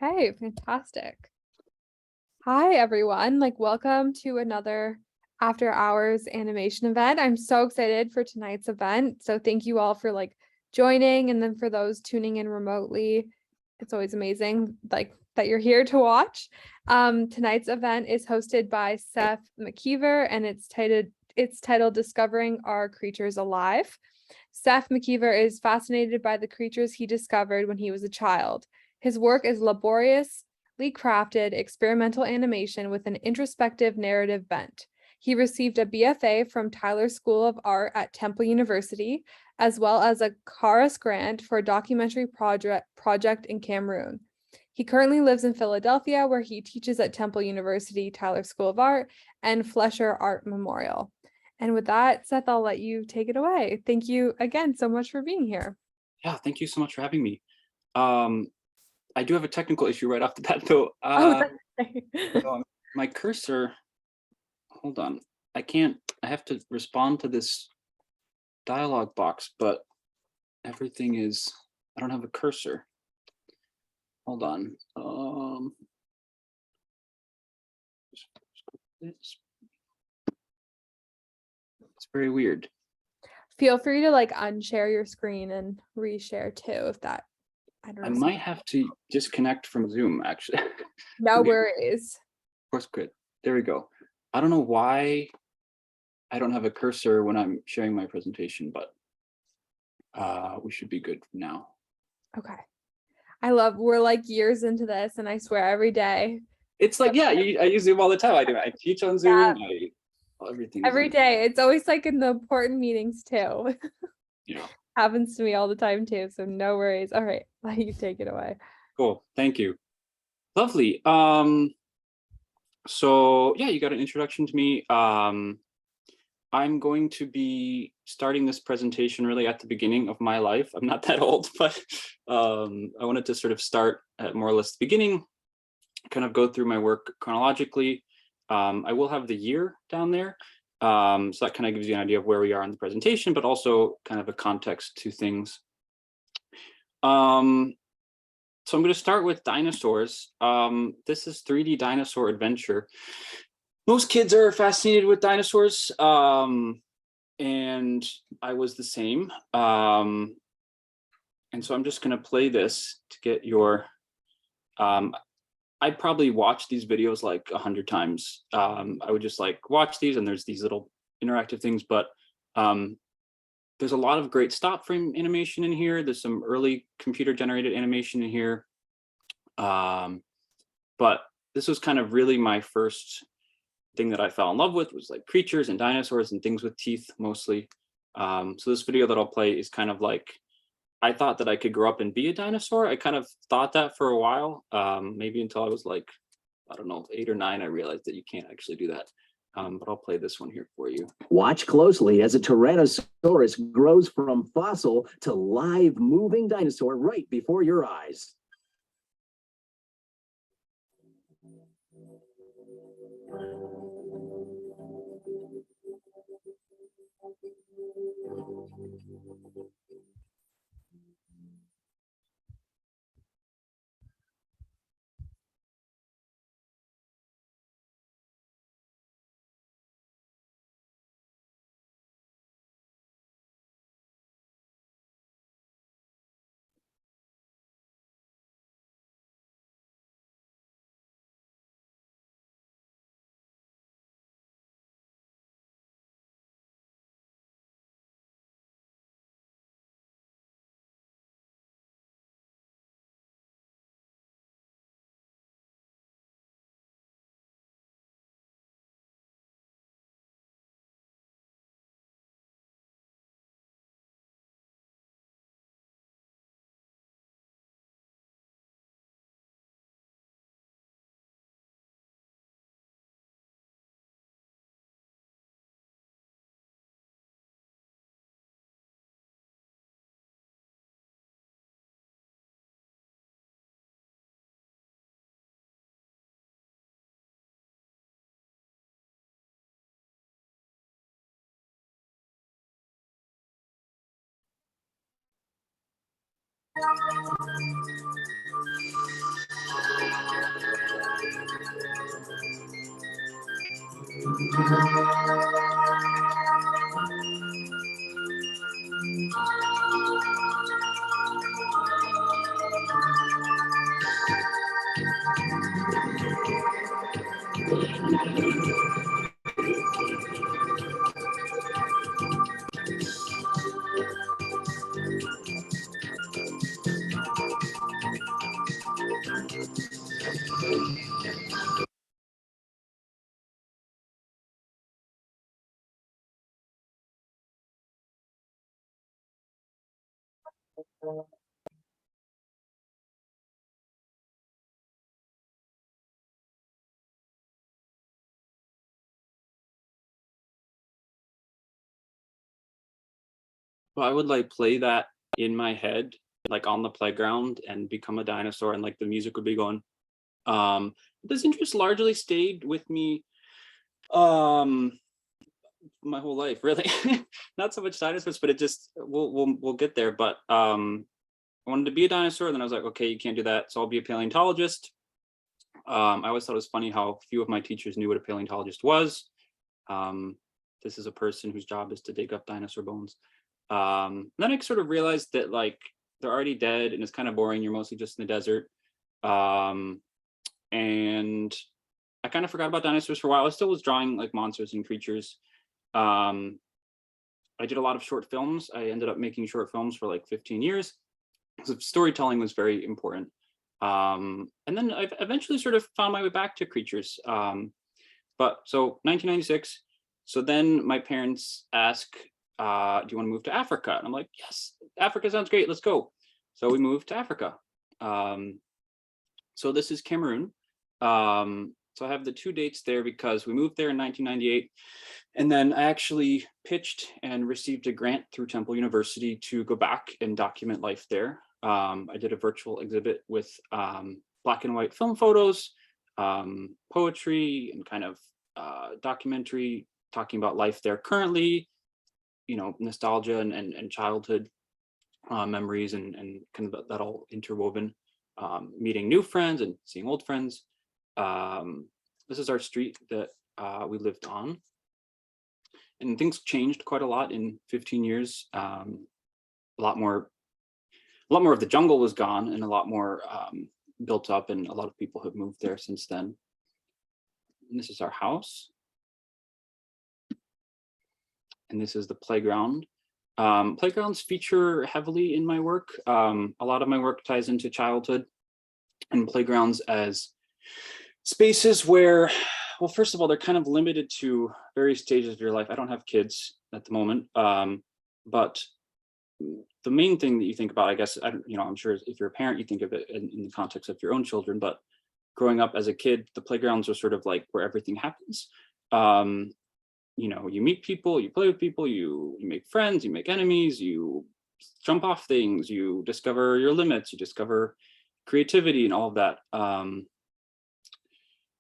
Okay, fantastic. Hi, everyone. Welcome to another after hours animation event. I'm so excited for tonight's event. So thank you all for joining, and then for those tuning in remotely, it's always amazing that you're here to watch. Tonight's event is hosted by Seth McKeever, and it's titled Discovering Our Creatures Alive. Seth McKeever is fascinated by the creatures he discovered when he was a child. His work is laboriously crafted experimental animation with an introspective narrative bent. He received a BFA from Tyler School of Art at Temple University, as well as a CARAS Grant for a documentary project in Cameroon. He currently lives in Philadelphia, where he teaches at Temple University, Tyler School of Art, and Fleisher Art Memorial. And with that, Seth, I'll let you take it away. Thank you again so much for being here. Yeah, thank you so much for having me. I do have a technical issue right off the bat, though. So my cursor, hold on. I have to respond to this dialog box, but everything is, I don't have a cursor. Hold on. It's very weird. Feel free to unshare your screen and reshare too, if that, I don't know. I might have to disconnect from Zoom, actually. No worries. Of course, good. There we go. I don't know why I don't have a cursor when I'm sharing my presentation, but we should be good now. Okay. We're years into this, and I swear every day. It's I use Zoom all the time. I teach on Zoom. Everything. Every day. It's always in the important meetings too. Yeah. Happens to me all the time too, so no worries. All right, let you take it away. Cool. Thank you. Lovely. So yeah, you got an introduction to me. I'm going to be starting this presentation really at the beginning of my life. I'm not that old, but I wanted to sort of start at more or less the beginning, kind of go through my work chronologically. I will have the year down there. So that kind of gives you an idea of where we are in the presentation, but also kind of a context to things. So I'm going to start with dinosaurs. This is 3D Dinosaur Adventure. Most kids are fascinated with dinosaurs, and I was the same. And so I'm just going to play this to get your... I probably watched these videos 100 times. I would just watch these, and there's these little interactive things, but there's a lot of great stop frame animation in here. There's some early computer generated animation in here. But this was kind of really my first thing that I fell in love with, was creatures and dinosaurs and things with teeth mostly. So this video that I'll play is kind of I thought that I could grow up and be a dinosaur. I kind of thought that for a while, maybe until I was I don't know, 8 or 9, I realized that you can't actually do that. But I'll play this one here for you. Watch closely as a Tyrannosaurus grows from fossil to live moving dinosaur right before your eyes. Well, I would like play that in my head, like on the playground, and become a dinosaur, and like the music would be going. This interest largely stayed with me um my whole life, really. Not so much dinosaurs, but it just we'll get there. But I wanted to be a dinosaur, and then I was like, okay, you can't do that, so I'll be a paleontologist. I always thought it was funny how few of my teachers knew what a paleontologist was. This is a person whose job is to dig up dinosaur bones. Then I sort of realized that like they're already dead and it's kind of boring. You're mostly just in the desert. And I kind of forgot about dinosaurs for a while. I still was drawing like monsters and creatures. I did a lot of short films. I ended up making short films for like 15 years. So storytelling was very important. And then I've eventually sort of found my way back to creatures. But so 1996. So then my parents ask, do you want to move to Africa? And I'm like, yes, Africa sounds great. Let's go. So we moved to Africa. So this is Cameroon. So I have the 2 dates there because we moved there in 1998. And then I actually pitched and received a grant through Temple University to go back and document life there. I did a virtual exhibit with black and white film photos, poetry, and kind of documentary talking about life there currently, you know, nostalgia and childhood memories and kind of that all interwoven, meeting new friends and seeing old friends. This is our street that we lived on. And things changed quite a lot in 15 years. A lot more of the jungle was gone and a lot more built up, and a lot of people have moved there since then. And this is our house. And this is the playground. Playgrounds feature heavily in my work. A lot of my work ties into childhood and playgrounds as spaces where, well, first of all, they're kind of limited to various stages of your life. I don't have kids at the moment, but the main thing that you think about, I guess, I'm sure if you're a parent, you think of it in the context of your own children, but growing up as a kid, the playgrounds are sort of like where everything happens. You meet people, you play with people, you make friends, you make enemies, you jump off things, you discover your limits, you discover creativity and all of that.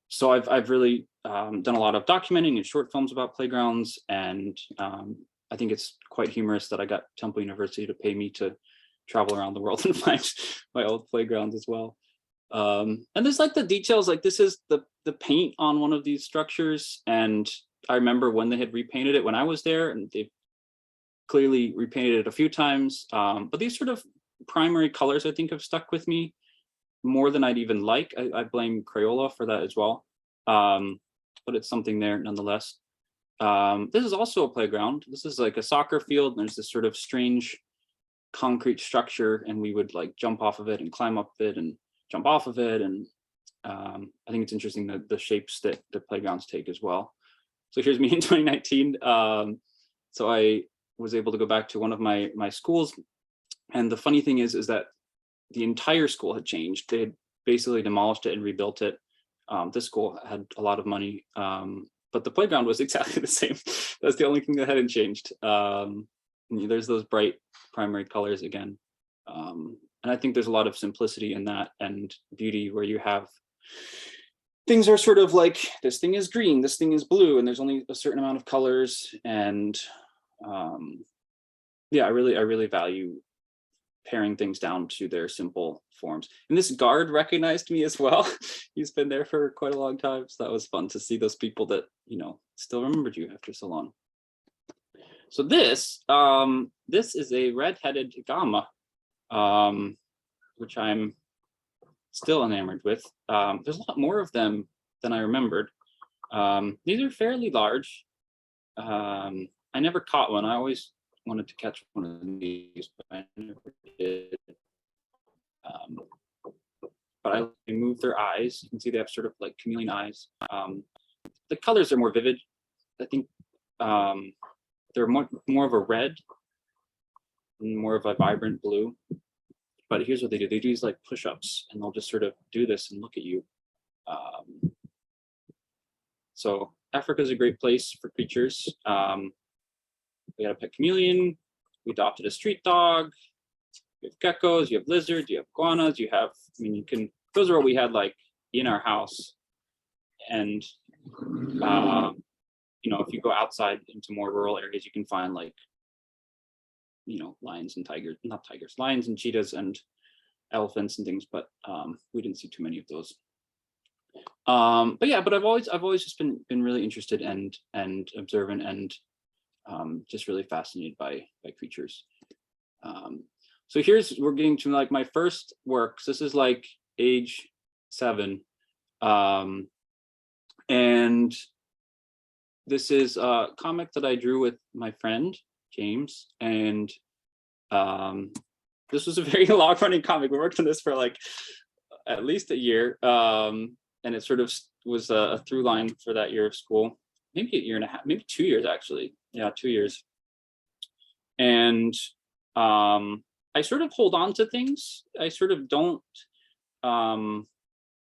So I've really done a lot of documenting and short films about playgrounds, and I think it's quite humorous that I got Temple University to pay me to travel around the world and find my old playgrounds as well. And there's like the details, like this is the paint on one of these structures, and I remember when they had repainted it when I was there, and they've clearly repainted it a few times. But these sort of primary colors, I think, have stuck with me more than I'd even like. I blame Crayola for that as well. But it's something there nonetheless. This is also a playground. This is like a soccer field, and there's this sort of strange concrete structure, and we would like jump off of it and climb up it and jump off of it. And I think it's interesting that the shapes that the playgrounds take as well. So here's me in 2019. So I was able to go back to one of my schools. And the funny thing is that the entire school had changed. They had basically demolished it and rebuilt it. This school had a lot of money, but the playground was exactly the same. That's the only thing that hadn't changed. There's those bright primary colors again. And I think there's a lot of simplicity in that and beauty, where you have things are sort of like, this thing is green, this thing is blue, and there's only a certain amount of colors. And yeah, I really value paring things down to their simple forms. And this guard recognized me as well. He's been there for quite a long time, so that was fun to see those people that, you know, still remembered you after so long. So this is a red-headed gamma, which I'm still enamored with. There's a lot more of them than I remembered. These are fairly large. I never caught one. I always wanted to catch one of these, but I never did. But I move their eyes. You can see they have sort of like chameleon eyes. The colors are more vivid. I think they're more of a red and more of a vibrant blue. But here's what they do. They do these like push-ups, and they'll just sort of do this and look at you. So Africa is a great place for creatures. We had a pet chameleon. We adopted a street dog. You have geckos, you have lizards, you have iguanas, you have, I mean, you can, those are what we had like in our house. And, you know, if you go outside into more rural areas, you can find like, you know, lions and tigers, not tigers, lions and cheetahs and elephants and things, but we didn't see too many of those. But yeah, but I've always just been really interested and observant and just really fascinated by creatures. So we're getting to like my first works. This is like age 7. And this is a comic that I drew with my friend, James. And this was a very long running comic. We worked on this for like at least a year. And it sort of was a through line for that year of school, maybe a year and a half, maybe 2 years actually. Yeah, 2 years. And I sort of hold on to things. I sort of don't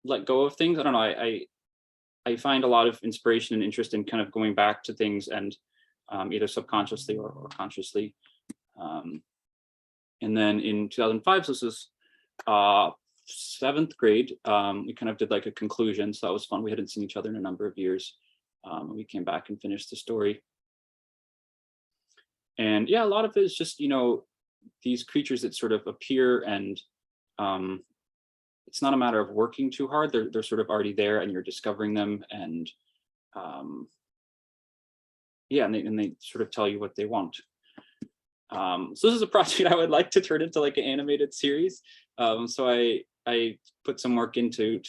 let go of things. I don't know. I find a lot of inspiration and interest in kind of going back to things and either subconsciously or consciously. And then in 2005, so this is 7th grade, we kind of did like a conclusion. So that was fun. We hadn't seen each other in a number of years. We came back and finished the story. And yeah, a lot of it is just, you know, these creatures that sort of appear, and it's not a matter of working too hard. They're sort of already there and you're discovering them. And yeah, and they sort of tell you what they want. So this is a project I would like to turn into like an animated series. So I put some work into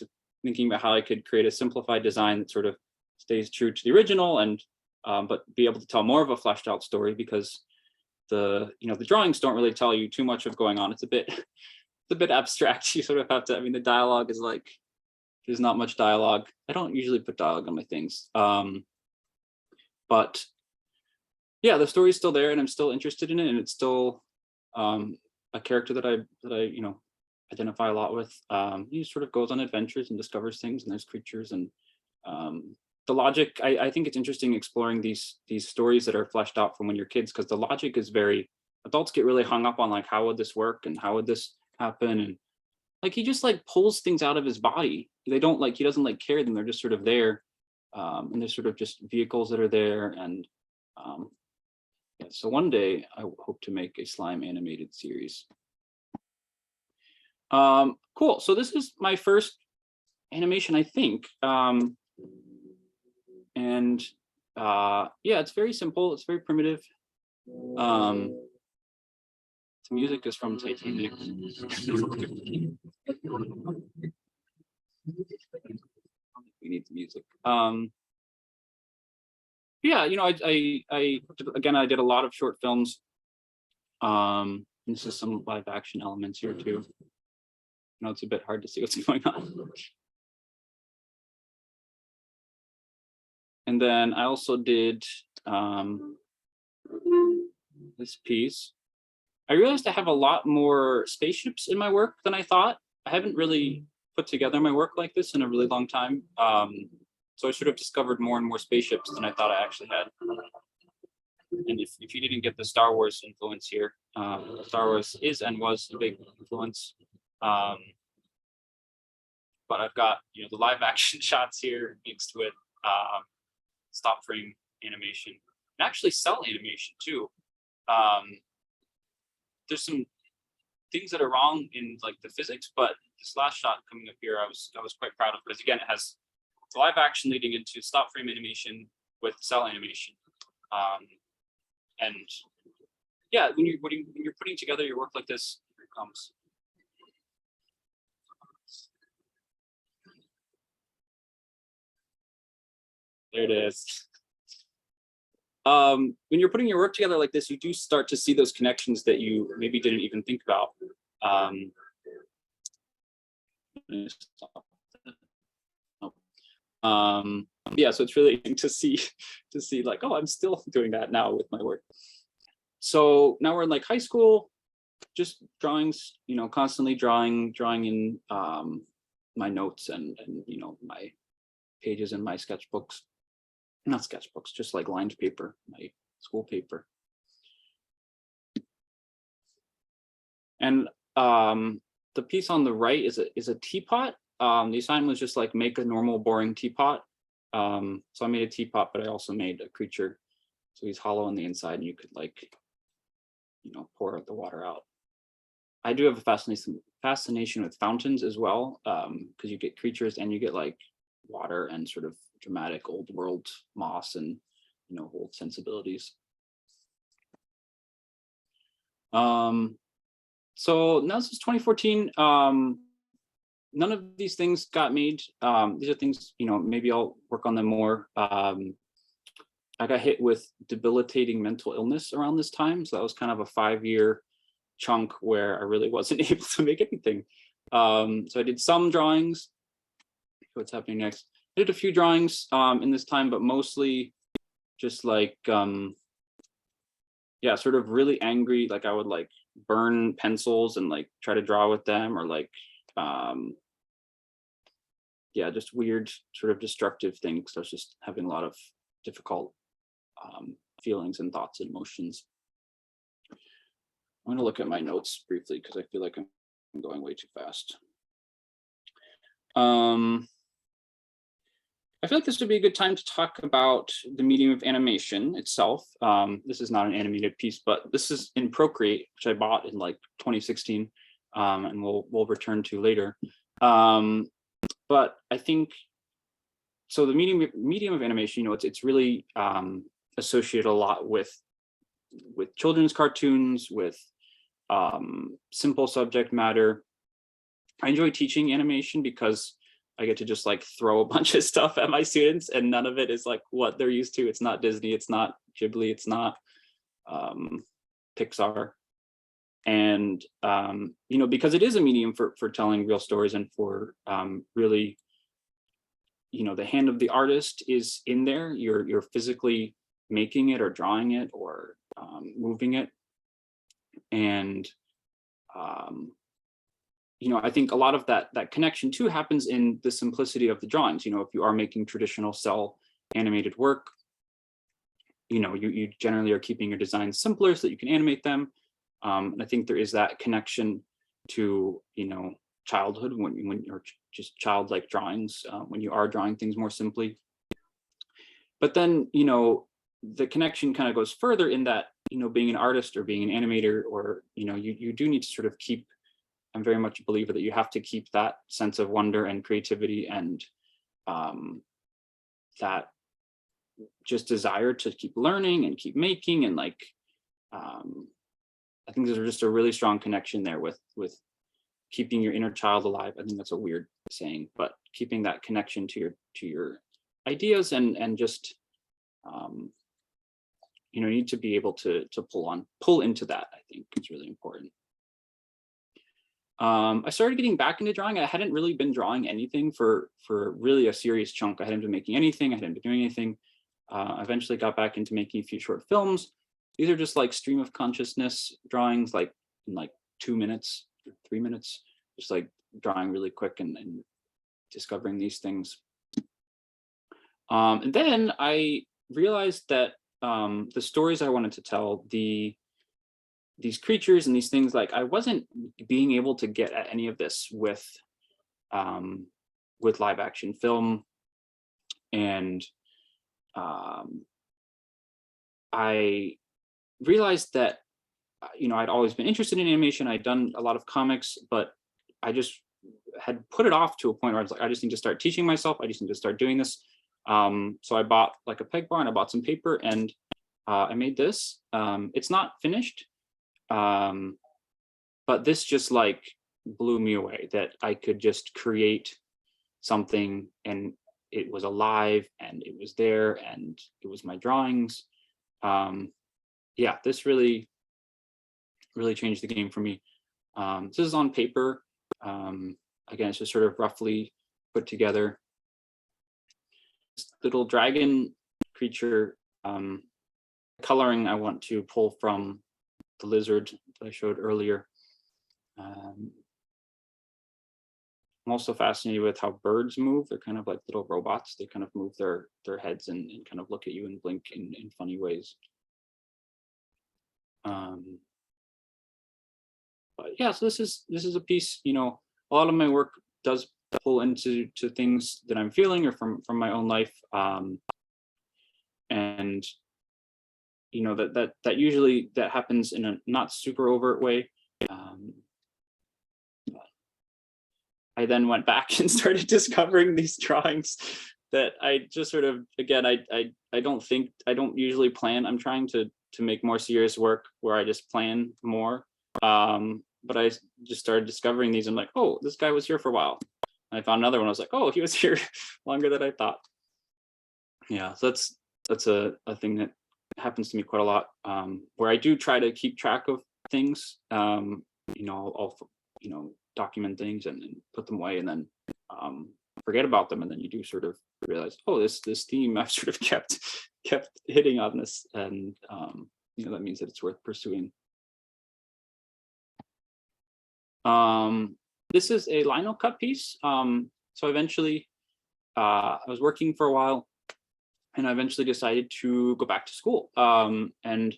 thinking about how I could create a simplified design that sort of stays true to the original, and but be able to tell more of a fleshed out story, because the drawings don't really tell you too much of going on. It's a bit abstract. You sort of have to, I mean, the dialogue is like, there's not much dialogue. I don't usually put dialogue on my things. But yeah, the story's still there and I'm still interested in it, and it's still a character that I you know, identify a lot with. He sort of goes on adventures and discovers things, and there's creatures, and the logic, I think it's interesting exploring these stories that are fleshed out from when you're kids, because the logic is very, adults get really hung up on like, how would this work and how would this happen, and like he just like pulls things out of his body. They don't like, he doesn't like carry them, they're just sort of there, and they're sort of just vehicles that are there. And yeah, so one day I hope to make a slime animated series. Cool, so this is my first animation, I think. And yeah, it's very simple, it's very primitive. The music is from Titanic. We need the music. Yeah, you know, I again, I did a lot of short films. This is some live action elements here too. You know, it's a bit hard to see what's going on. And then I also did this piece. I realized I have a lot more spaceships in my work than I thought. I haven't really put together my work like this in a really long time. So I sort of discovered more and more spaceships than I thought I actually had. And if you didn't get the Star Wars influence here, Star Wars is and was a big influence. But I've got, you know, the live action shots here mixed with stop frame animation, and actually cell animation too. There's things that are wrong in like the physics, but this last shot coming up here, I was quite proud of, because again, it has live action leading into stop frame animation with cell animation. And yeah, when you're putting together your work like this, here it comes. There it is. When you're putting your work together like this, you do start to see those connections that you maybe didn't even think about. Yeah, so it's really interesting to see like, oh, I'm still doing that now with my work. So now we're in like high school, just drawings, you know, constantly drawing in my notes and you know, my pages in my sketchbooks. Not sketchbooks, just like lined paper, my school paper. And the piece on the right is a teapot. The assignment was just like make a normal boring teapot. So I made a teapot, but I also made a creature. So he's hollow on the inside, and you could like, you know, pour the water out. I do have a fascination with fountains as well, because you get creatures and you get like water and sort of dramatic old world moss and, you know, old sensibilities. So now this is 2014. None of these things got made. These are things, you know, maybe I'll work on them more. I got hit with debilitating mental illness around this time. So that was kind of a 5-year chunk where I really wasn't able to make anything. So I did some drawings. What's happening next? I did a few drawings in this time, but mostly just like, yeah, sort of really angry. Like I would like burn pencils and like try to draw with them, or like, yeah, just weird sort of destructive things. I was just having a lot of difficult feelings and thoughts and emotions. I'm going to look at my notes briefly because I feel like I'm going way too fast. I feel like this would be a good time to talk about the medium of animation itself. This is not an animated piece, but this is in Procreate, which I bought in like 2016, and we'll return to later. But I think, so the medium of animation, you know, it's really associated a lot with children's cartoons, with simple subject matter. I enjoy teaching animation because I get to just like throw a bunch of stuff at my students, and none of it is like what they're used to. It's not Disney, it's not Ghibli, it's not Pixar. And you know, because it is a medium for telling real stories, and for really, you know, the hand of the artist is in there. You're physically making it or drawing it or moving it. And you know, I think a lot of that connection too happens in the simplicity of the drawings. You know, if you are making traditional cell animated work, you know, you generally are keeping your designs simpler so that you can animate them. And I think there is that connection to, you know, childhood when you're just childlike drawings, when you are drawing things more simply. But then, you know, the connection kind of goes further in that, you know, being an artist or being an animator, or, you know, you do need to sort of keep, I'm very much a believer that you have to keep that sense of wonder and creativity and that just desire to keep learning and keep making. And like, I think there's just a really strong connection there with keeping your inner child alive. I think that's a weird saying, but keeping that connection to your ideas and just, you know, you need to be able to pull into that. I think it's really important. I started getting back into drawing. I hadn't really been drawing anything for really a serious chunk. I hadn't been making anything. I hadn't been doing anything. I eventually got back into making a few short films. These are just like stream of consciousness drawings, like in like 2 minutes, 3 minutes, just like drawing really quick and discovering these things. And then I realized that the stories I wanted to tell, these creatures and these things, like I wasn't being able to get at any of this with live action film. And I realized that I'd always been interested in animation. I'd done a lot of comics, but I just had put it off to a point where I was like, I just need to start teaching myself. I just need to start doing this. So I bought like a peg bar and I bought some paper, and I made this. It's not finished, but this just like blew me away, that I could just create something and it was alive and it was there and it was my drawings. Yeah, this really changed the game for me. This is on paper. Again, it's just sort of roughly put together. This little dragon creature, coloring I want to pull from the lizard that I showed earlier. I'm also fascinated with how birds move. They're kind of like little robots. They kind of move their heads and kind of look at you and blink in funny ways. But yeah, so this is a piece, a lot of my work does pull into things that I'm feeling or from my own life. And that usually that happens in a not super overt way. I then went back and started discovering these drawings that I just sort of, again, I don't usually plan. I'm trying to make more serious work where I just plan more. But I just started discovering these. I'm like, oh, this guy was here for a while. And I found another one. I was like, oh, he was here longer than I thought. Yeah, so that's a thing that happens to me quite a lot, where I do try to keep track of things. I'll document things and put them away, and then forget about them, and then you do sort of realize, oh, this theme I've sort of kept hitting on this, and that means that it's worth pursuing. This is a lino cut piece. So eventually, I was working for a while, and I eventually decided to go back to school. And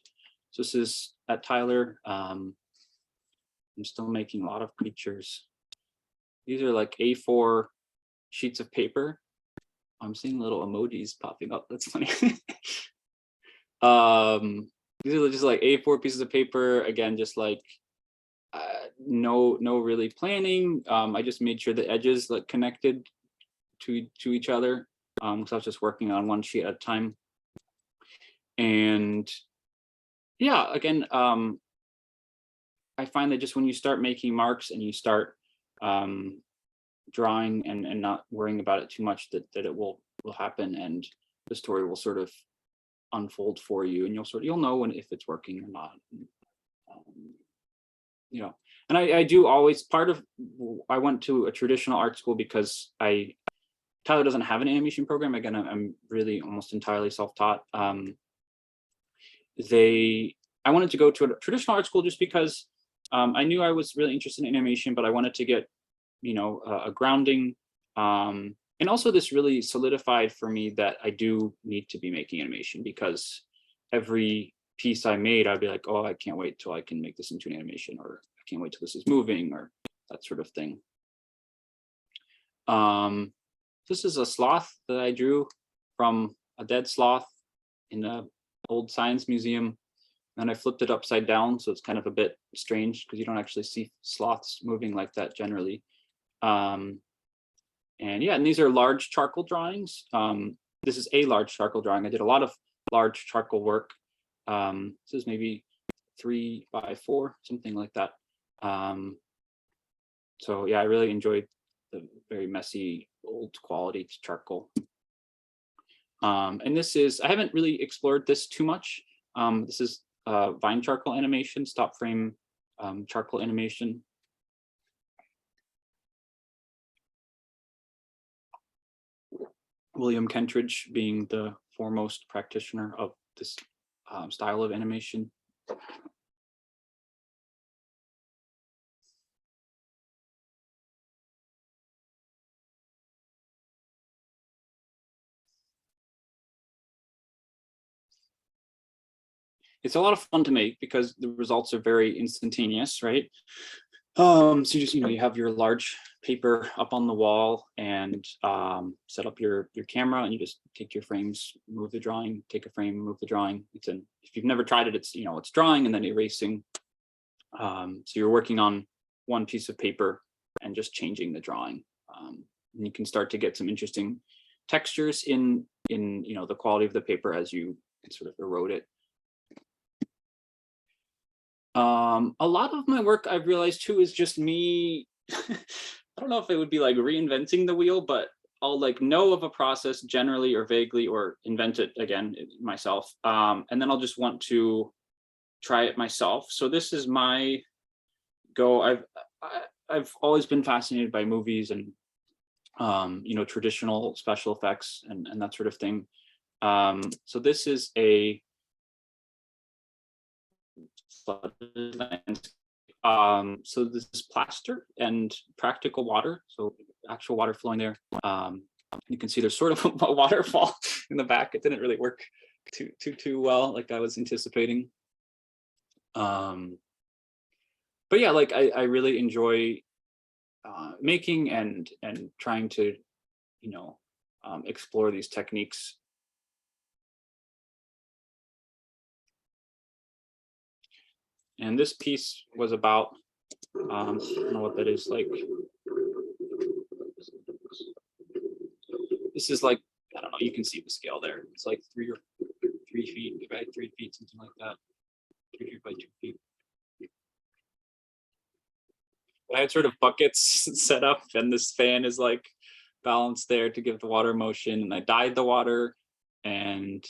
so this is at Tyler. I'm still making a lot of creatures. These are like A4 sheets of paper. I'm seeing little emojis popping up. That's funny. These are just like A4 pieces of paper. Again, just like no really planning. I just made sure the edges like connected to each other. Because I was just working on one sheet at a time. And yeah, again, I find that just when you start making marks and you start drawing and not worrying about it too much, that it will happen, and the story will sort of unfold for you, and you'll know if it's working or not. And I do always, I went to a traditional art school because Tyler doesn't have an animation program. Again, I'm really almost entirely self-taught. I wanted to go to a traditional art school just because I knew I was really interested in animation, but I wanted to get, a grounding. And also this really solidified for me that I do need to be making animation, because every piece I made, I'd be like, oh, I can't wait till I can make this into an animation, or I can't wait till this is moving, or that sort of thing. This is a sloth that I drew from a dead sloth in an old science museum. And I flipped it upside down, so it's kind of a bit strange because you don't actually see sloths moving like that generally. And yeah, and these are large charcoal drawings. This is a large charcoal drawing. I did a lot of large charcoal work. This is maybe 3 by 4, something like that. So yeah, I really enjoyed the very messy, old quality charcoal. And this is, I haven't really explored this too much. This is vine charcoal animation, stop frame charcoal animation. William Kentridge being the foremost practitioner of this style of animation. It's a lot of fun to make because the results are very instantaneous, right? So you just, you have your large paper up on the wall and set up your camera, and you just take your frames, move the drawing, take a frame, move the drawing. If you've never tried it, it's, it's drawing and then erasing So you're working on one piece of paper and just changing the drawing. And you can start to get some interesting textures in the quality of the paper as you sort of erode it. A lot of my work, I've realized too, is just me. I don't know if it would be like reinventing the wheel, but I'll like know of a process generally or vaguely, or invent it again myself. And then I'll just want to try it myself. So this is my go. I've always been fascinated by movies and traditional special effects and that sort of thing. So this is a so this is plaster and practical water, so actual water flowing there. You can see there's sort of a waterfall in the back. It didn't really work too well like I was anticipating. But yeah, like I really enjoy making and trying to explore these techniques. And this piece was about, I don't know what that is, like, this is like, I don't know, you can see the scale there. It's like 3 feet by 3 feet, something like that. 3 feet by 2 feet. I had sort of buckets set up, and this fan is like balanced there to give the water motion, and I dyed the water. And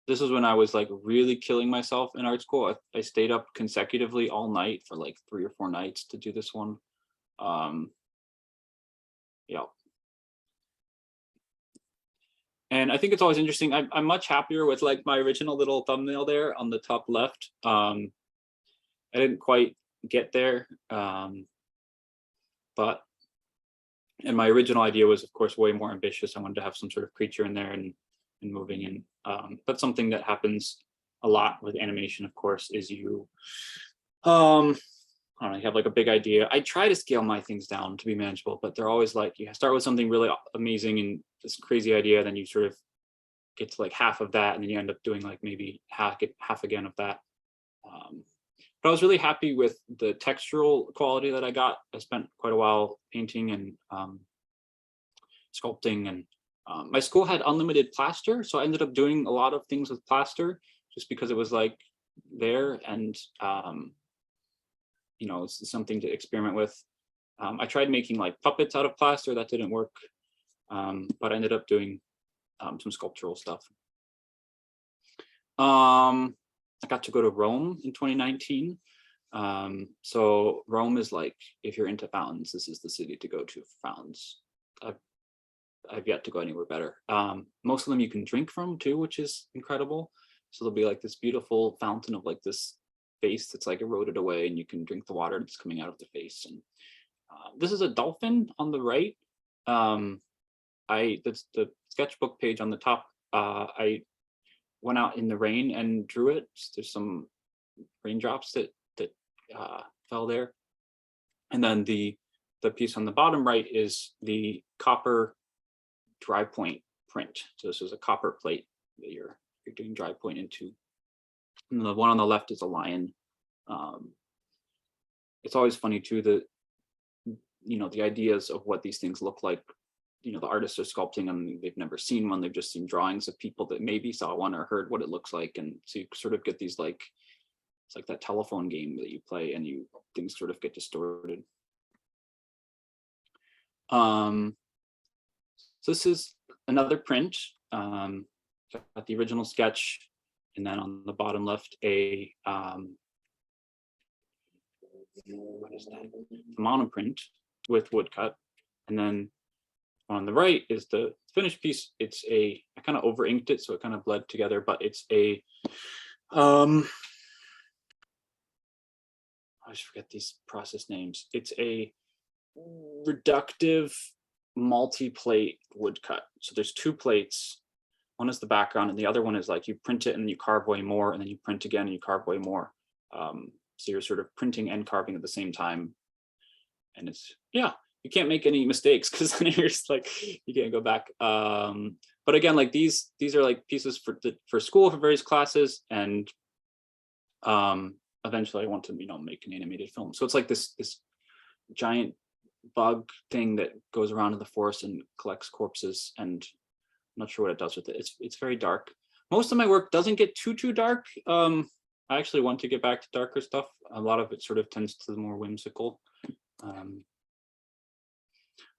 this was when I was like really killing myself in art school. I stayed up consecutively all night for like 3 or 4 nights to do this one. Yeah. And I think it's always interesting. I'm much happier with like my original little thumbnail there on the top left. I didn't quite get there, and my original idea was, of course, way more ambitious. I wanted to have some sort of creature in there and moving in. But something that happens a lot with animation, of course, is you I don't know, you have like a big idea. I try to scale my things down to be manageable, but they're always like, you start with something really amazing and this crazy idea, then you sort of get to like half of that, and then you end up doing like maybe half again of that. But I was really happy with the textural quality that I got. I spent quite a while painting and sculpting, and my school had unlimited plaster, so I ended up doing a lot of things with plaster just because it was like there, and it's something to experiment with. I tried making like puppets out of plaster. That didn't work, but I ended up doing some sculptural stuff. I got to go to Rome in 2019. So Rome is like, if you're into fountains, this is the city to go to for fountains. I've yet to go anywhere better. Most of them you can drink from too, which is incredible. So there'll be like this beautiful fountain of like this face that's like eroded away, and you can drink the water that's coming out of the face. And this is a dolphin on the right. That's the sketchbook page on the top. I went out in the rain and drew it. There's some raindrops that fell there. And then the piece on the bottom right is the copper dry point print. So this is a copper plate that you're doing dry point into. And the one on the left is a lion. It's always funny too that the ideas of what these things look like. The artists are sculpting them, they've never seen one, they've just seen drawings of people that maybe saw one or heard what it looks like. And so you sort of get these like, it's like that telephone game that you play and things sort of get distorted. So this is another print. Got the original sketch, and then on the bottom left, a what is that? A monoprint with woodcut, and then on the right is the finished piece. It's I kind of over inked it, so it kind of bled together, but it's I just forget these process names. It's a reductive multi-plate woodcut. So there's 2 plates. One is the background, and the other one is like you print it and you carve way more, and then you print again and you carve way more. So you're sort of printing and carving at the same time. And it's, yeah, you can't make any mistakes because then you're just like, you can't go back. But again, like these are like pieces for school for various classes, and a eventually I want to, make an animated film. So it's like this giant bug thing that goes around in the forest and collects corpses, and I'm not sure what it does with it. It's very dark. Most of my work doesn't get too dark. I actually want to get back to darker stuff. A lot of it sort of tends to the more whimsical.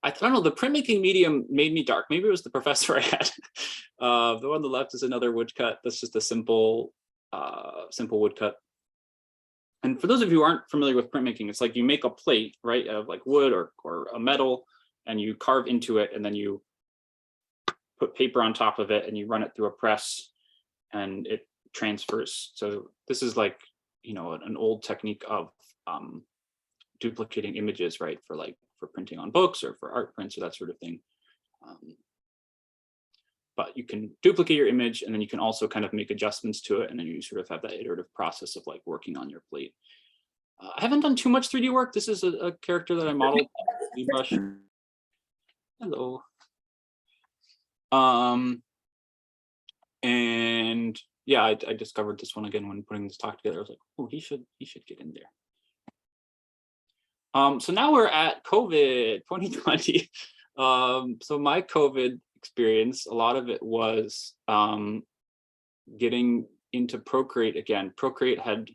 I don't know, the printmaking medium made me dark. Maybe it was the professor I had. The one on the left is another woodcut. That's just a simple woodcut. And for those of you who aren't familiar with printmaking, it's like you make a plate, right, of like wood or a metal, and you carve into it, and then you put paper on top of it, and you run it through a press, and it transfers. So this is like, an old technique of duplicating images, right, for printing on books or for art prints or that sort of thing. But you can duplicate your image, and then you can also kind of make adjustments to it, and then you sort of have that iterative process of like working on your plate. I haven't done too much 3D work. This is a character that I modeled with ZBrush. Hello. And yeah, I discovered this one again when putting this talk together. I was like, oh, he should get in there. So now we're at COVID 2020. So my COVID experience, a lot of it was getting into Procreate again. Procreate had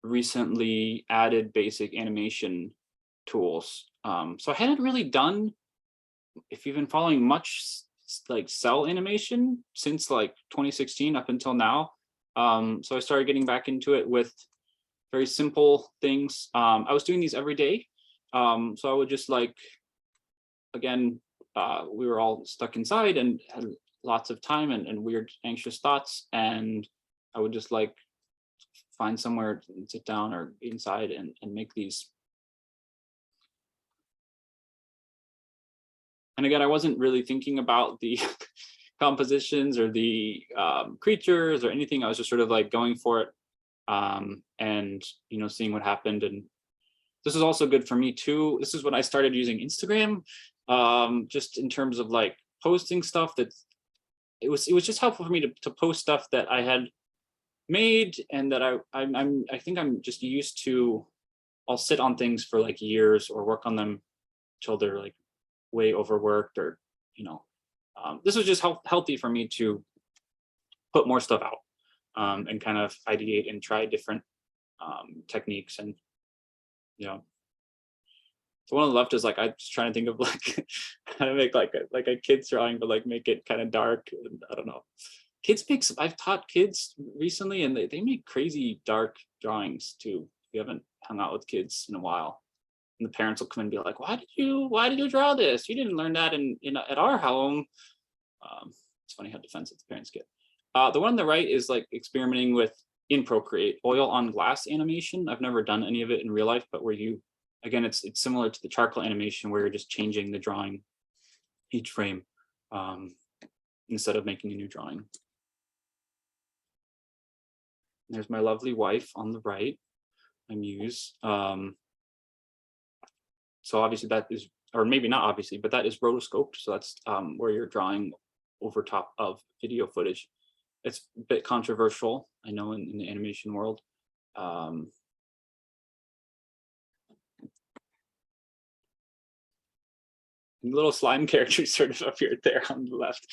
recently added basic animation tools. So I hadn't really done, if you've been following, much like cell animation since like 2016 up until now. So I started getting back into it with very simple things. I was doing these every day. So I would just like, again, we were all stuck inside and had lots of time and weird anxious thoughts, and I would just like find somewhere to sit down or inside and make these. And again, I wasn't really thinking about the compositions or the creatures or anything. I was just sort of like going for it, and seeing what happened. And this is also good for me too. This is when I started using Instagram, just in terms of like posting stuff. That it was just helpful for me to post stuff that I had made, and that I think I'm just used to. I'll sit on things for like years or work on them till they're like way overworked, or this was just healthy for me to put more stuff out, and kind of ideate and try different techniques. And the one on the left is like, I'm just trying to think of like how to make like a kid's drawing, but like make it kind of dark. And I don't know. I've taught kids recently, and they make crazy dark drawings too. If you haven't hung out with kids in a while, and the parents will come and be like, why did you draw this? You didn't learn that at our home. It's funny how defensive the parents get. The one on the right is like experimenting with, in Procreate, oil on glass animation. I've never done any of it in real life, but where you, again, it's similar to the charcoal animation where you're just changing the drawing each frame, instead of making a new drawing. There's my lovely wife on the right, my muse. So obviously that is, or maybe not obviously, but that is rotoscoped. So that's where you're drawing over top of video footage. It's a bit controversial, I know, in the animation world. Little slime characters sort of appeared there on the left.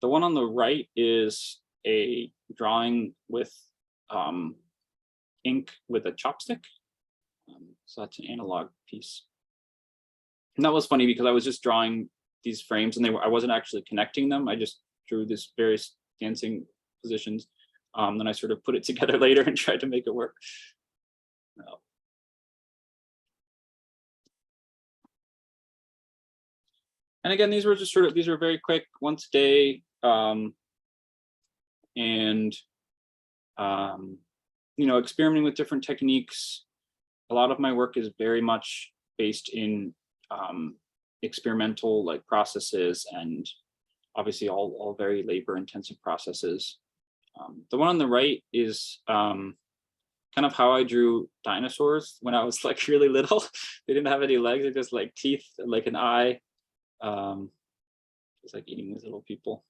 The one on the right is a drawing with ink with a chopstick. So that's an analog piece. And that was funny because I was just drawing these frames, and I wasn't actually connecting them. I just drew these various dancing positions. Then I sort of put it together later and tried to make it work. And again, these were very quick, once a day. Experimenting with different techniques. A lot of my work is very much based in experimental like processes, and obviously all very labor intensive processes. The one on the right is kind of how I drew dinosaurs when I was like really little. They didn't have any legs, they're just like teeth and like an eye. It's like eating these little people.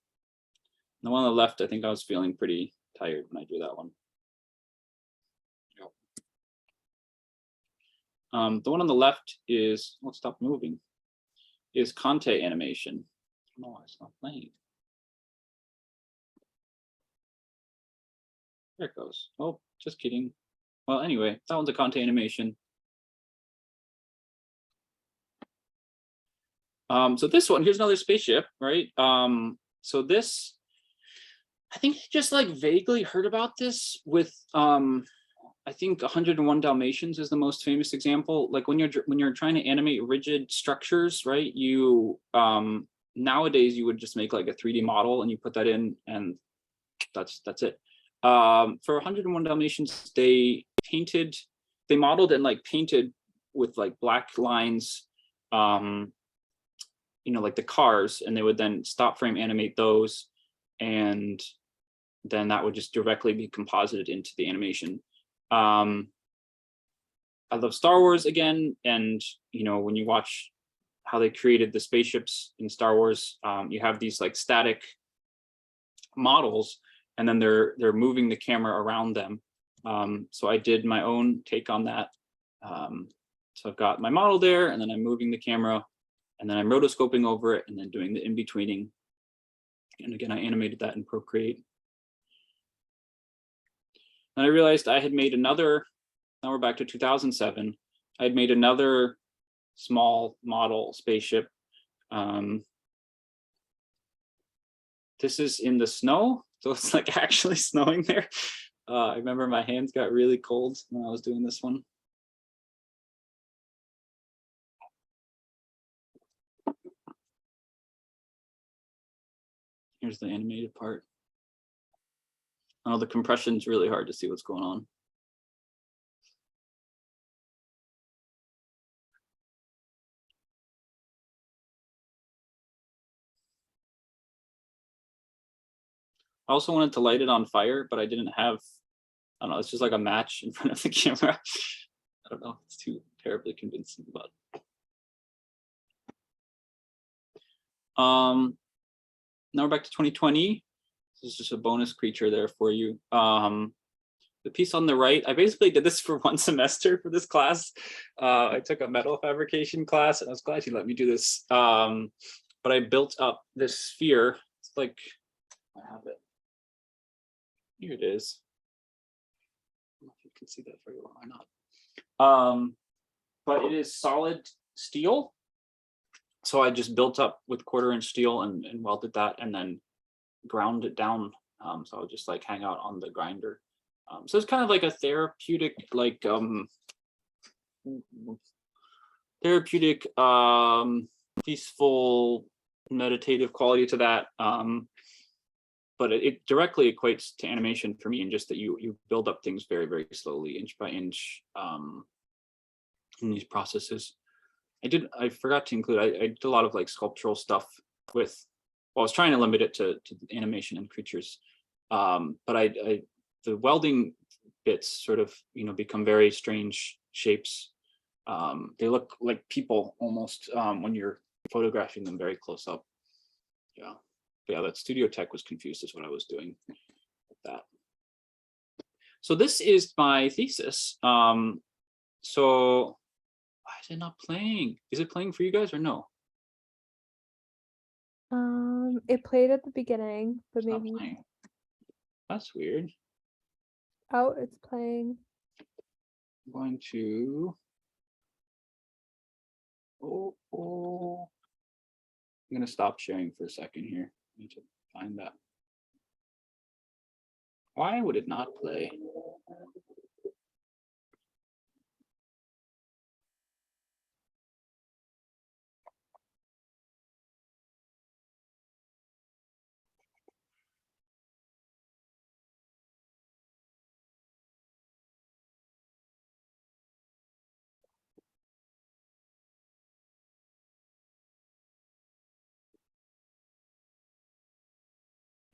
The one on the left, I think I was feeling pretty tired when I drew that one. The one on the left is, oh, stop moving, is Conte animation. No, it's not playing. There it goes. Oh, just kidding. Well, anyway, that one's a Conte animation. So this one, here's another spaceship, right? So this, I think I just like vaguely heard about this with, I think 101 Dalmatians is the most famous example. Like when you're trying to animate rigid structures, right? You nowadays you would just make like a 3D model and you put that in, and that's it. For 101 Dalmatians, they modeled and like painted with like black lines, you know, like the cars, and they would then stop frame animate those, and then that would just directly be composited into the animation. I love Star Wars again, and you know, when you watch how they created the spaceships in Star Wars, you have these like static models, and then they're moving the camera around them. So I did my own take on that. So I've got my model there, and then I'm moving the camera, and then I'm rotoscoping over it, and then doing the in-betweening. And again, I animated that in Procreate. And I realized I had made another, now we're back to 2007, I had made another small model spaceship. This is in the snow, so it's like actually snowing there. I remember my hands got really cold when I was doing this one. Here's the animated part. Oh, the compression's really hard to see what's going on. I also wanted to light it on fire, but I didn't have, I don't know, it's just like a match in front of the camera. I don't know, it's too terribly convincing, but. Now we're back to 2020. This is just a bonus creature there for you. The piece on the right, I basically did this for one semester for this class. I took a metal fabrication class, and I was glad you let me do this. But I built up this sphere. It's like, I have it. Here it is. I don't know if you can see that very well or not. But it is solid steel. So I just built up with 1/4-inch steel and welded that, and then ground it down. So I'll just like hang out on the grinder. So it's kind of like a therapeutic, like peaceful, meditative quality to that. But it directly equates to animation for me, and just that you build up things very, very slowly, inch by inch, in these processes. I forgot to include, I did a lot of like sculptural stuff with, well, I was trying to limit it to animation and creatures. But the welding bits sort of, you know, become very strange shapes. They look like people almost when you're photographing them very close up. Yeah. But yeah, that Studio Tech was confused is what I was doing with that. So this is my thesis. So why is it not playing? Is it playing for you guys or no? It played at the beginning, but It's not maybe. playing. That's weird. Oh, it's playing. I'm going to. I'm going to stop sharing for a second here. I need to find that. Why would it not play?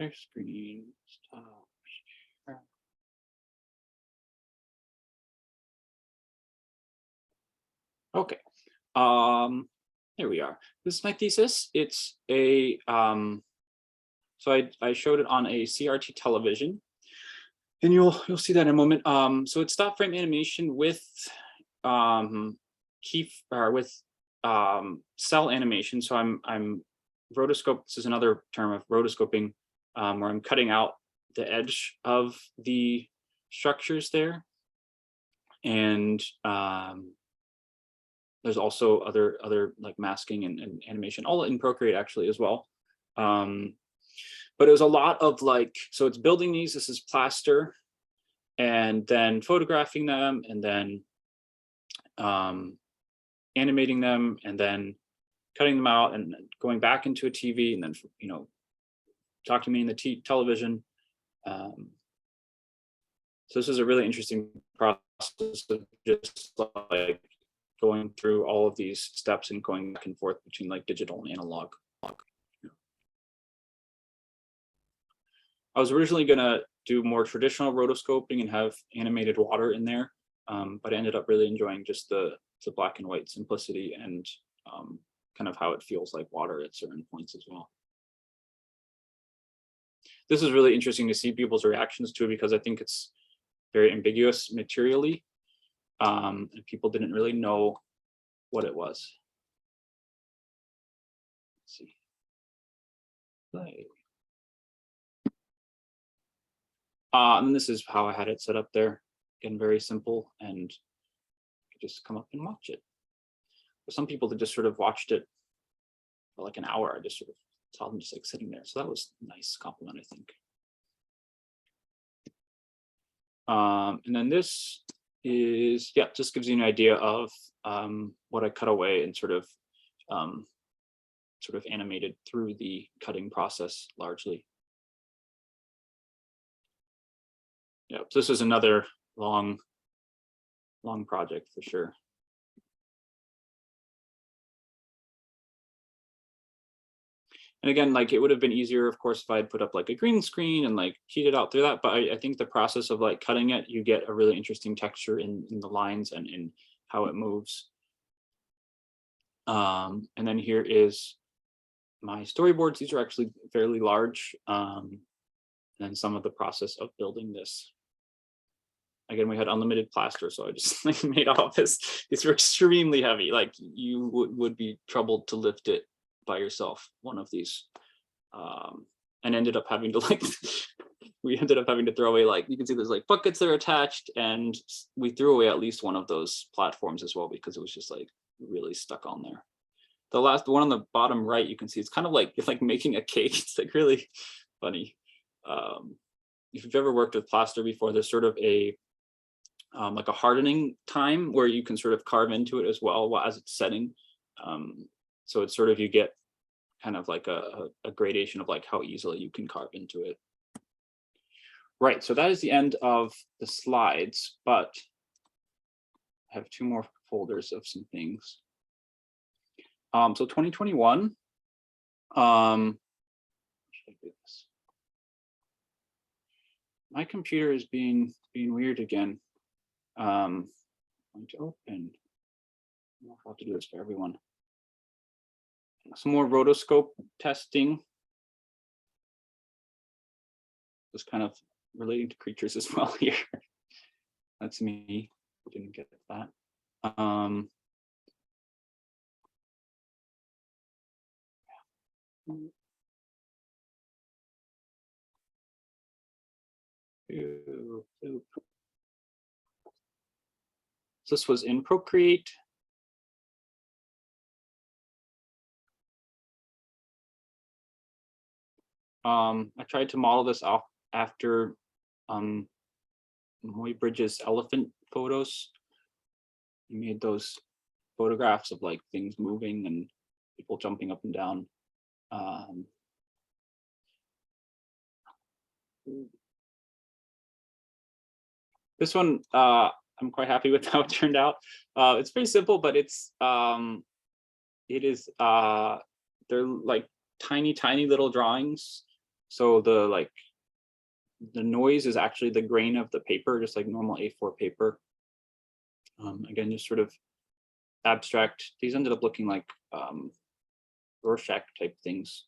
Share screen. Stop. Share. Okay. There we are. This is my thesis. It's a, so I showed it on a CRT television, and you'll see that in a moment. So it's stop frame animation with cell animation. So I'm rotoscope. This is another term of rotoscoping, where I'm cutting out the edge of the structures there, and there's also other like masking and animation, all in Procreate actually as well. But it was a lot of like, so it's building these, this is plaster, and then photographing them, and then animating them, and then cutting them out, and going back into a TV, and then, you know, documenting the television. So this is a really interesting process of just like going through all of these steps and going back and forth between like digital and analog. I was originally gonna do more traditional rotoscoping and have animated water in there, but I ended up really enjoying just the black and white simplicity and kind of how it feels like water at certain points as well. This is really interesting to see people's reactions to it, because I think it's very ambiguous materially, and people didn't really know what it was. Let's see. Play. And this is how I had it set up there. Again, very simple, and you could just come up and watch it. For some people that just sort of watched it for like an hour, I just sort of saw them just like sitting there. So that was a nice compliment, I think. And then this is, yeah, just gives you an idea of what I cut away and sort of animated through the cutting process largely. Yeah, so this is another long project for sure. And again, like it would have been easier, of course, if I had put up like a green screen and like cheated out through that. But I think the process of like cutting it, you get a really interesting texture in the lines and in how it moves. And then here is my storyboards. These are actually fairly large. And then some of the process of building this. Again, we had unlimited plaster, so I just like made all of this. These were extremely heavy. Like you would be troubled to lift it by yourself, one of these, and ended up having to like, we ended up having to throw away, like, you can see there's like buckets that are attached, and we threw away at least one of those platforms as well, because it was just like really stuck on there. The last one on the bottom right, you can see it's kind of like, it's like making a cake. It's like really funny. If you've ever worked with plaster before, there's sort of a like a hardening time where you can sort of carve into it as well as it's setting. So it's sort of, you get kind of like a gradation of like how easily you can carve into it. Right, so that is the end of the slides, but I have two more folders of some things. So 2021, should I do this? My computer is being weird again. I'm going to open. I don't know if I'll have to do this for everyone. Some more rotoscope testing. Just kind of relating to creatures as well here. That's me. Didn't get that. This was in Procreate. I tried to model this off after Moy Bridges' elephant photos. He made those photographs of like things moving and people jumping up and down. This one, I'm quite happy with how it turned out. It's pretty simple, but it is they're like tiny little drawings. So the noise is actually the grain of the paper, just like normal A4 paper. Again, just sort of abstract. These ended up looking like Rorschach type things.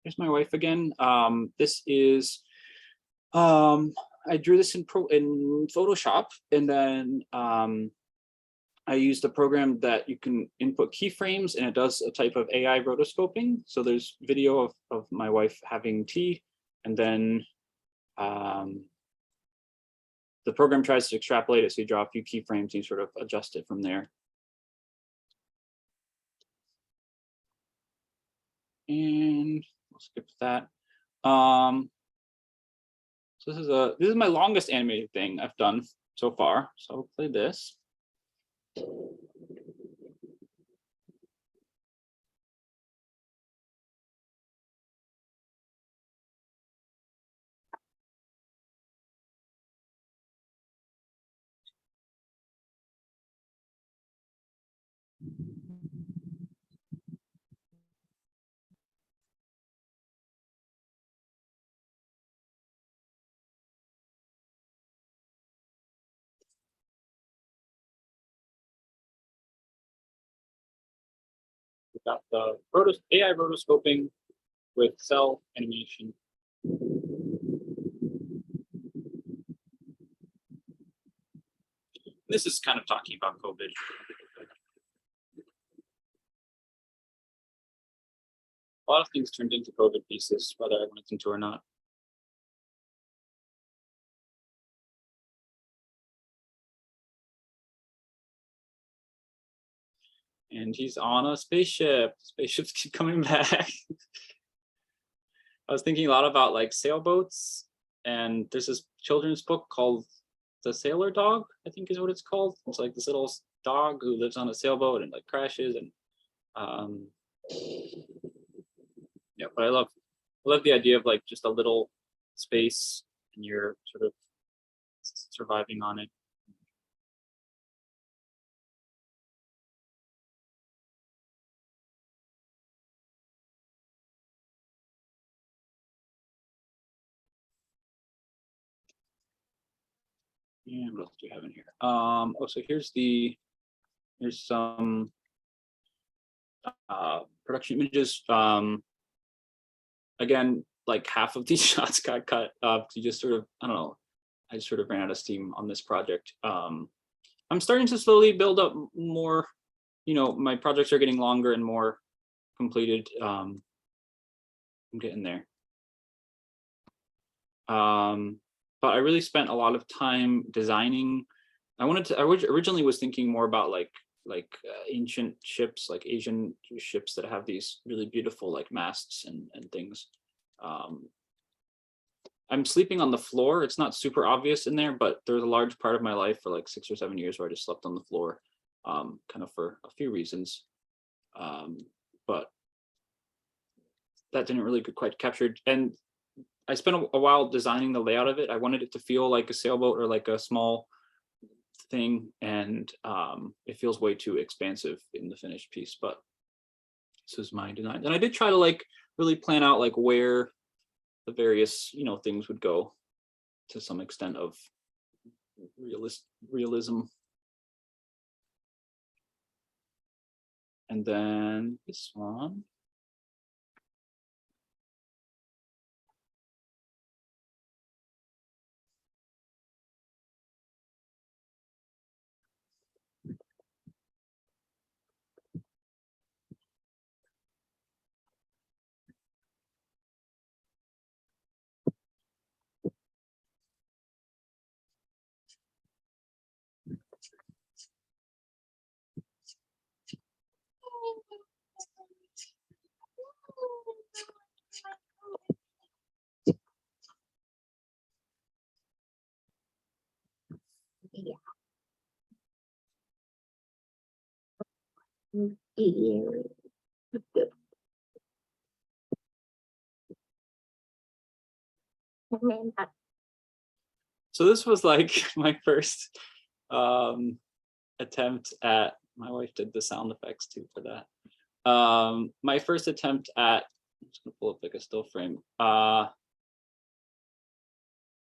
Here's my wife again. This is, I drew this in Photoshop, and then I used a program that you can input keyframes, and it does a type of AI rotoscoping. So there's video of my wife having tea, and then the program tries to extrapolate it. So you draw a few keyframes and you sort of adjust it from there. And we'll skip that. So this is my longest animated thing I've done so far. So I'll play this. We've got the AI rotoscoping with cell animation. This is kind of talking about COVID. A lot of things turned into COVID pieces, whether I wanted them to or not. And he's on a spaceship. Spaceships keep coming back. I was thinking a lot about like sailboats, and there's this children's book called The Sailor Dog, I think is what it's called. It's like this little dog who lives on a sailboat and like crashes, and yeah, but I love the idea of like just a little space and you're sort of surviving on it. And what else do you have in here? Oh, so here's some production images. Again, like half of these shots got cut to just sort of, I don't know, I just sort of ran out of steam on this project. I'm starting to slowly build up more, my projects are getting longer and more completed. I'm getting there. But I really spent a lot of time designing. I originally was thinking more about like ancient ships, like Asian ships that have these really beautiful like masts and things. I'm sleeping on the floor. It's not super obvious in there, but there's a large part of my life for like 6 or 7 years where I just slept on the floor, kind of for a few reasons. But that didn't really get quite captured. And I spent a while designing the layout of it. I wanted it to feel like a sailboat or like a small thing, and it feels way too expansive in the finished piece. But this is my design, and I did try to like really plan out like where the various things would go to some extent of realism. And then this one. So this was like my first attempt at, my wife did the sound effects too for that. My first attempt at, I'm just gonna pull up like a still frame.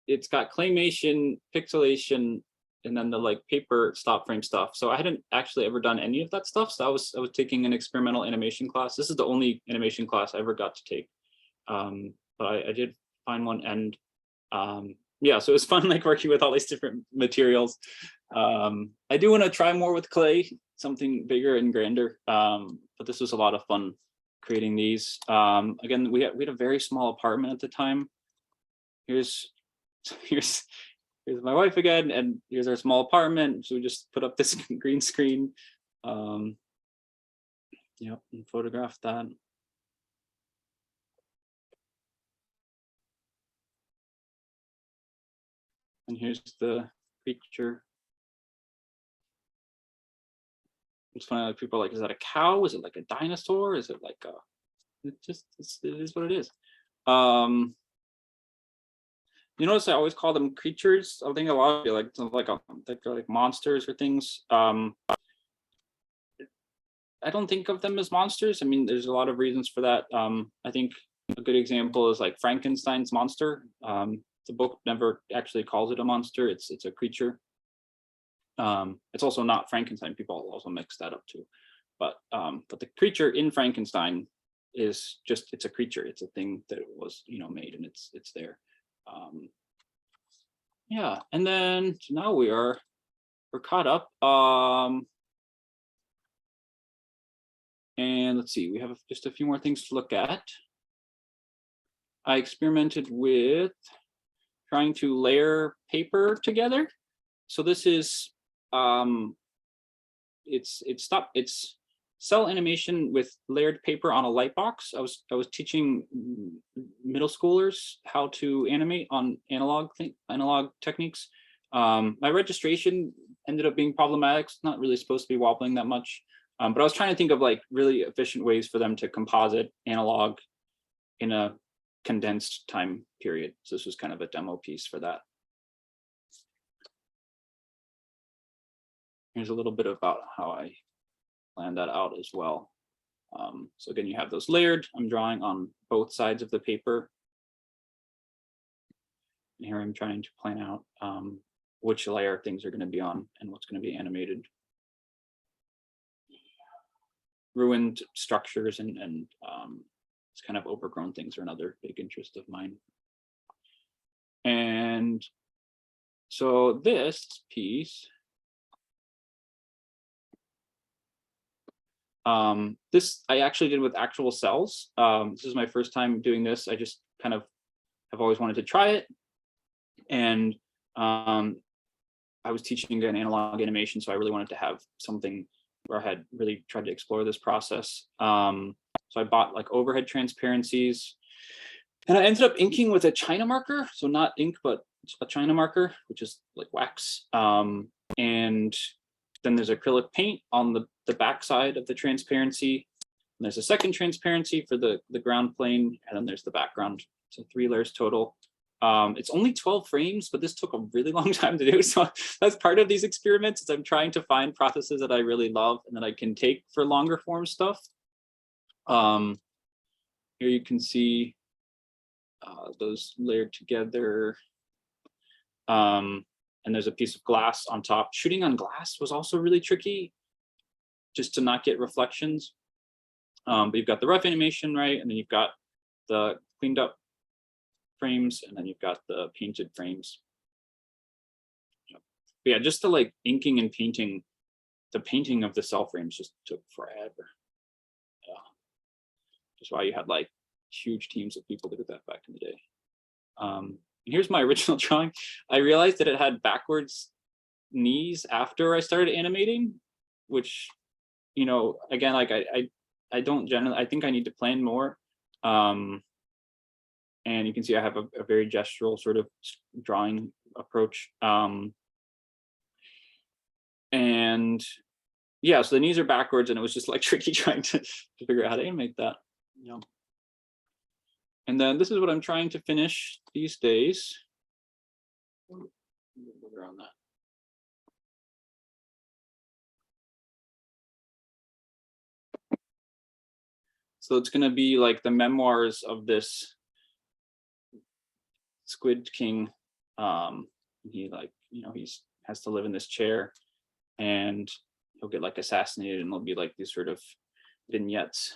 It's got claymation, pixelation, and then the like paper stop frame stuff. So I hadn't actually ever done any of that stuff. So I was taking an experimental animation class. This is the only animation class I ever got to take. But I did find one, and yeah, so it was fun like working with all these different materials. I do want to try more with clay, something bigger and grander. But this was a lot of fun creating these. Again, we had a very small apartment at the time. Here's my wife again, and here's our small apartment. So we just put up this green screen. Yep, and photographed that. And here's the creature. It's funny, like people are like, is that a cow? Is it like a dinosaur? Is it like a, it is what it is. You notice I always call them creatures. I think a lot of you they're like monsters or things. I don't think of them as monsters. I mean, there's a lot of reasons for that. I think a good example is like Frankenstein's monster. The book never actually calls it a monster. It's a creature. It's also not Frankenstein. People also mix that up too. But the creature in Frankenstein is just, it's a creature. It's a thing that was, made, and it's there. Yeah, and then so now we're caught up. And let's see, we have just a few more things to look at. I experimented with trying to layer paper together. So this is it's cell animation with layered paper on a light box. I was teaching middle schoolers how to animate on analog techniques. My registration ended up being problematic. It's not really supposed to be wobbling that much. But I was trying to think of like really efficient ways for them to composite analog in a condensed time period. So this was kind of a demo piece for that. Here's a little bit about how I planned that out as well. So again, you have those layered. I'm drawing on both sides of the paper. And here I'm trying to plan out which layer things are going to be on and what's going to be animated. Ruined structures and it's kind of overgrown things are another big interest of mine. And so this piece, this I actually did with actual cells. This is my first time doing this. I just kind of have always wanted to try it. And I was teaching again analog animation, so I really wanted to have something where I had really tried to explore this process. So I bought like overhead transparencies, and I ended up inking with a China marker. So not ink, but a China marker, which is like wax. And then there's acrylic paint on the back side of the transparency. And there's a second transparency for the ground plane, and then there's the background. So 3 layers total. It's only 12 frames, but this took a really long time to do. So that's part of these experiments, is I'm trying to find processes that I really love and that I can take for longer form stuff. Here you can see those layered together. And there's a piece of glass on top. Shooting on glass was also really tricky, just to not get reflections. But you've got the rough animation, right? And then you've got the cleaned up frames, and then you've got the painted frames. But yeah, just the like inking and painting, the painting of the cell frames just took forever. Yeah. Just why you had like huge teams of people that did that back in the day. And here's my original drawing. I realized that it had backwards knees after I started animating, which, again, like I don't generally, I think I need to plan more. And you can see I have a very gestural sort of drawing approach. And yeah, so the knees are backwards, and it was just like tricky trying to figure out how to animate that. And then this is what I'm trying to finish these days. Around that. So it's going to be like the memoirs of this Squid King. He has to live in this chair, and he'll get like assassinated, and there'll be like these sort of vignettes.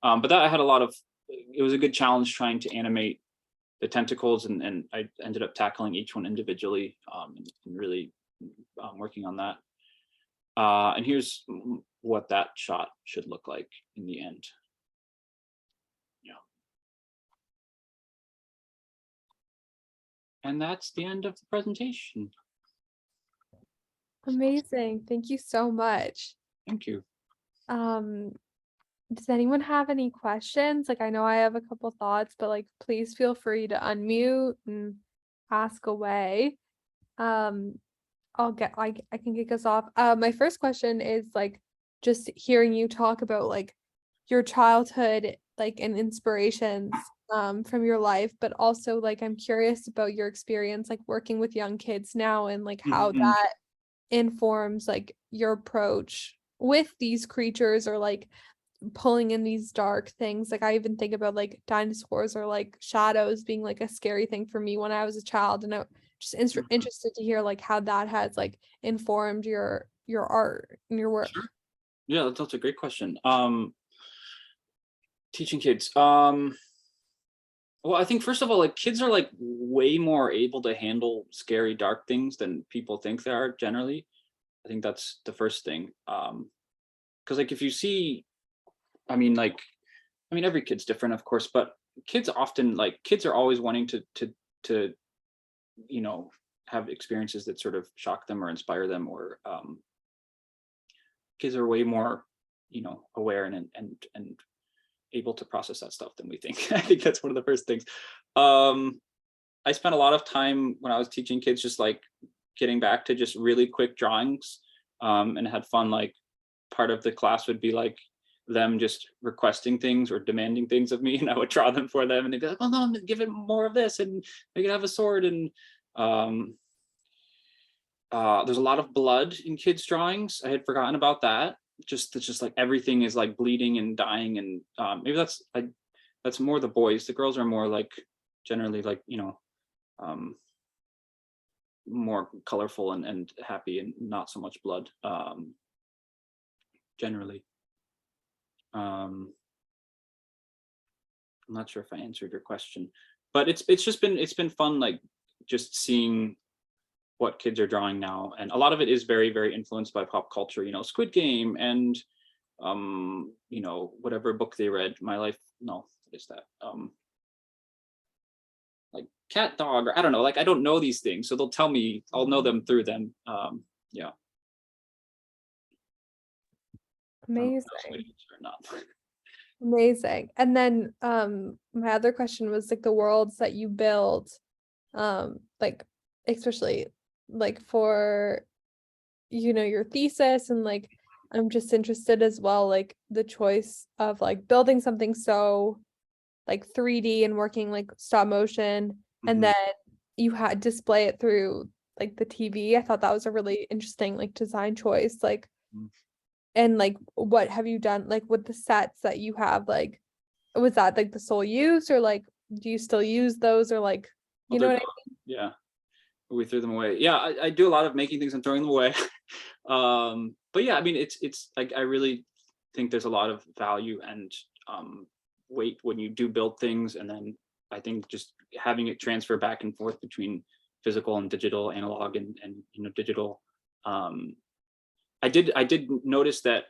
But that I had a lot of. It was a good challenge trying to animate the tentacles, and I ended up tackling each one individually, and really working on that. And here's what that shot should look like in the end. Yeah. And that's the end of the presentation. Amazing. Thank you so much. Thank you. Does anyone have any questions? Like, I know I have a couple thoughts, but like, please feel free to unmute and ask away. I can kick us off. My first question is like, just hearing you talk about like your childhood, like, and inspirations from your life, but also like I'm curious about your experience like working with young kids now, and like how that informs like your approach with these creatures, or like pulling in these dark things. Like I even think about like dinosaurs or like shadows being like a scary thing for me when I was a child, and I'm just interested to hear like how that has like informed your art and your work. Sure. Yeah, that's a great question. Teaching kids. Well, I think first of all, like kids are like way more able to handle scary, dark things than people think they are generally. I think that's the first thing. Because like if you see, every kid's different, of course, but kids are always wanting to have experiences that sort of shock them or inspire them, or kids are way more, aware and able to process that stuff than we think. I think that's one of the first things. I spent a lot of time when I was teaching kids just like getting back to just really quick drawings, and had fun. Like part of the class would be like them just requesting things or demanding things of me, and I would draw them for them, and they'd be like, "Oh no, give it more of this, and we could have a sword." And there's a lot of blood in kids' drawings. I had forgotten about that. Just like everything is like bleeding and dying, and maybe that's more the boys. The girls are more like generally like more colorful and happy, and not so much blood generally. I'm not sure if I answered your question, but it's been fun, like just seeing what kids are drawing now, and a lot of it is very, very influenced by pop culture. Squid Game and whatever book they read. My Life. No, what is that? Like Cat Dog, or I don't know. Like I don't know these things, so they'll tell me. I'll know them through them. Yeah. Amazing. Or not. Amazing. And then my other question was like the worlds that you build, like especially like for your thesis, and like I'm just interested as well, like the choice of like building something so like 3D and working like stop motion, and then you had display it through like the TV. I thought that was a really interesting like design choice. Like and like what have you done like with the sets that you have? Like was that like the sole use, or like do you still use those, or like you know what I mean? Yeah, we threw them away. Yeah, I do a lot of making things and throwing them away. But yeah, I mean it's like I really think there's a lot of value and weight when you do build things, and then I think just having it transfer back and forth between physical and digital, analog and digital. I did notice that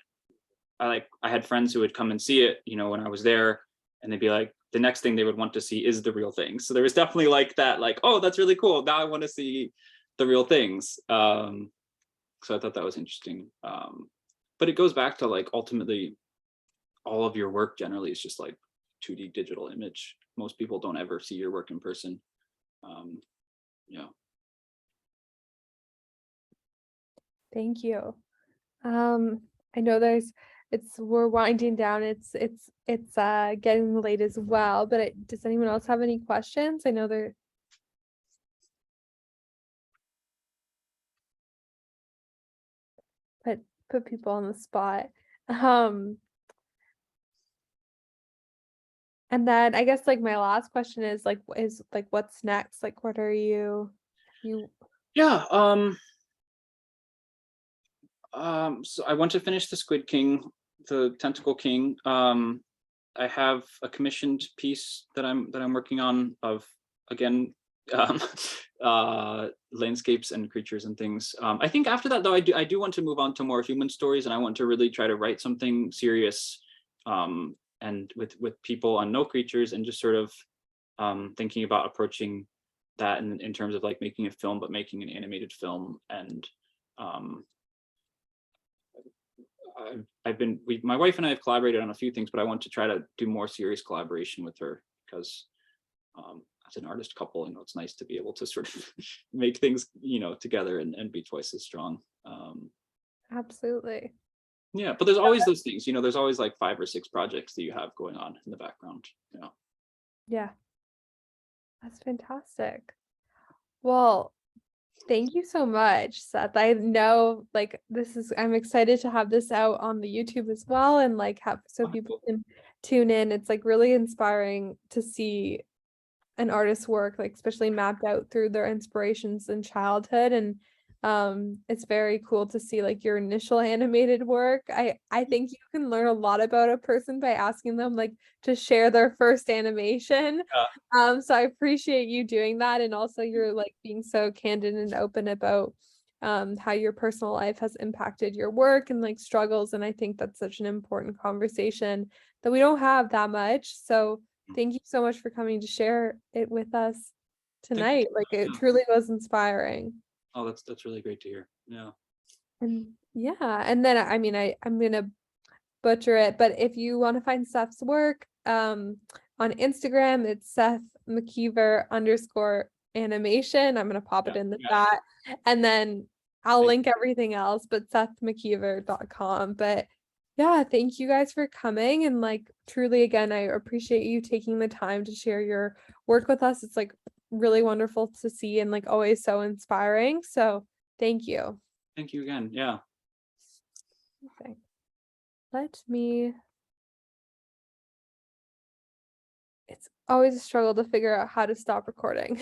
I had friends who would come and see it, when I was there, and they'd be like, the next thing they would want to see is the real thing. So there was definitely like that, like, oh, that's really cool. Now I want to see the real things. So I thought that was interesting. But it goes back to like ultimately all of your work generally is just like 2D digital image. Most people don't ever see your work in person. Yeah. Thank you. I know we're winding down. It's getting late as well, but does anyone else have any questions? I know they're put people on the spot. And then I guess like my last question is what's next? Like what are you Yeah. So I want to finish the Squid King, the Tentacle King. I have a commissioned piece that I'm working on of, again, um, landscapes and creatures and things. I think after that though, I do want to move on to more human stories, and I want to really try to write something serious, and with people and no creatures, and just sort of thinking about approaching that in terms of like making a film, but making an animated film. And my wife and I have collaborated on a few things, but I want to try to do more serious collaboration with her, because as an artist couple, it's nice to be able to sort of make things, together and be twice as strong. absolutely. Yeah, but there's always those things, there's always like 5 or 6 projects that you have going on in the background. Yeah, that's fantastic. Well, thank you so much, Seth. I know I'm excited to have this out on the YouTube as well, and have so people can tune in. It's like really inspiring to see an artist's work, like especially mapped out through their inspirations in childhood. And it's very cool to see like your initial animated work. I think you can learn a lot about a person by asking them like to share their first animation. So I appreciate you doing that, and also you're like being so candid and open about how your personal life has impacted your work and like struggles. And I think that's such an important conversation that we don't have that much. So thank you so much for coming to share it with us tonight. Like it truly was inspiring. Oh, that's really great to hear. Yeah. And yeah, and then I'm gonna butcher it, but if you want to find Seth's work, on Instagram, it's Seth McKeever _animation. I'm gonna pop it in the chat, and then I'll link everything else, but SethMcKeever.com. But yeah, thank you guys for coming, and like truly again, I appreciate you taking the time to share your work with us. It's like really wonderful to see and like always so inspiring. So thank you. Thank you again. Yeah. Okay. Let me. It's always a struggle to figure out how to stop recording.